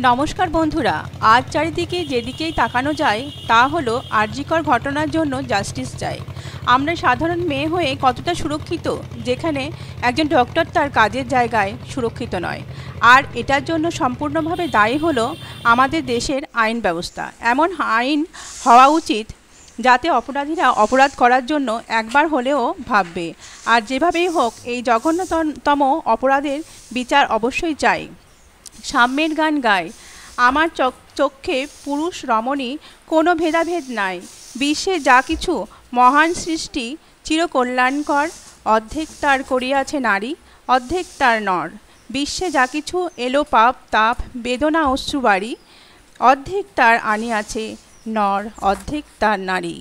নমস্কার বন্ধুরা। আজ চারিদিকে যেদিকেই তাকানো যায় তা হলো আরজিকর ঘটনার জন্য জাস্টিস চাই। আমরা সাধারণ মেয়ে হয়ে কতটা সুরক্ষিত, যেখানে একজন ডক্টর তার কাজের জায়গায় সুরক্ষিত নয়। আর এটার জন্য সম্পূর্ণভাবে দায়ী হলো আমাদের দেশের আইন ব্যবস্থা। এমন আইন হওয়া উচিত যাতে অপরাধীরা অপরাধ করার জন্য একবার হলেও ভাববে। আর যেভাবেই হোক এই জঘন্যতম অপরাধের বিচার অবশ্যই চাই। সাম্যের গান গায়, আমার চক্ষে পুরুষ রমণী কোনো ভেদাভেদ নাই। বিশ্বে যা কিছু মহান সৃষ্টি চিরকল্যাণকর, অর্ধেক তার করিয়াছে নারী, অর্ধেক তার নর। বিশ্বে যা কিছু এলো পাপ তাপ বেদনা অশ্রুবাড়ি, অর্ধেক তার আনিয়াছে নর, অর্ধেক তার নারী।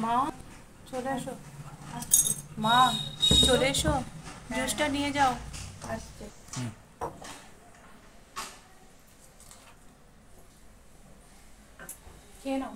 মা চলে এসো, মা চলে এসো, জুসটা নিয়ে যাও। আসছে, খেয়ে নাও।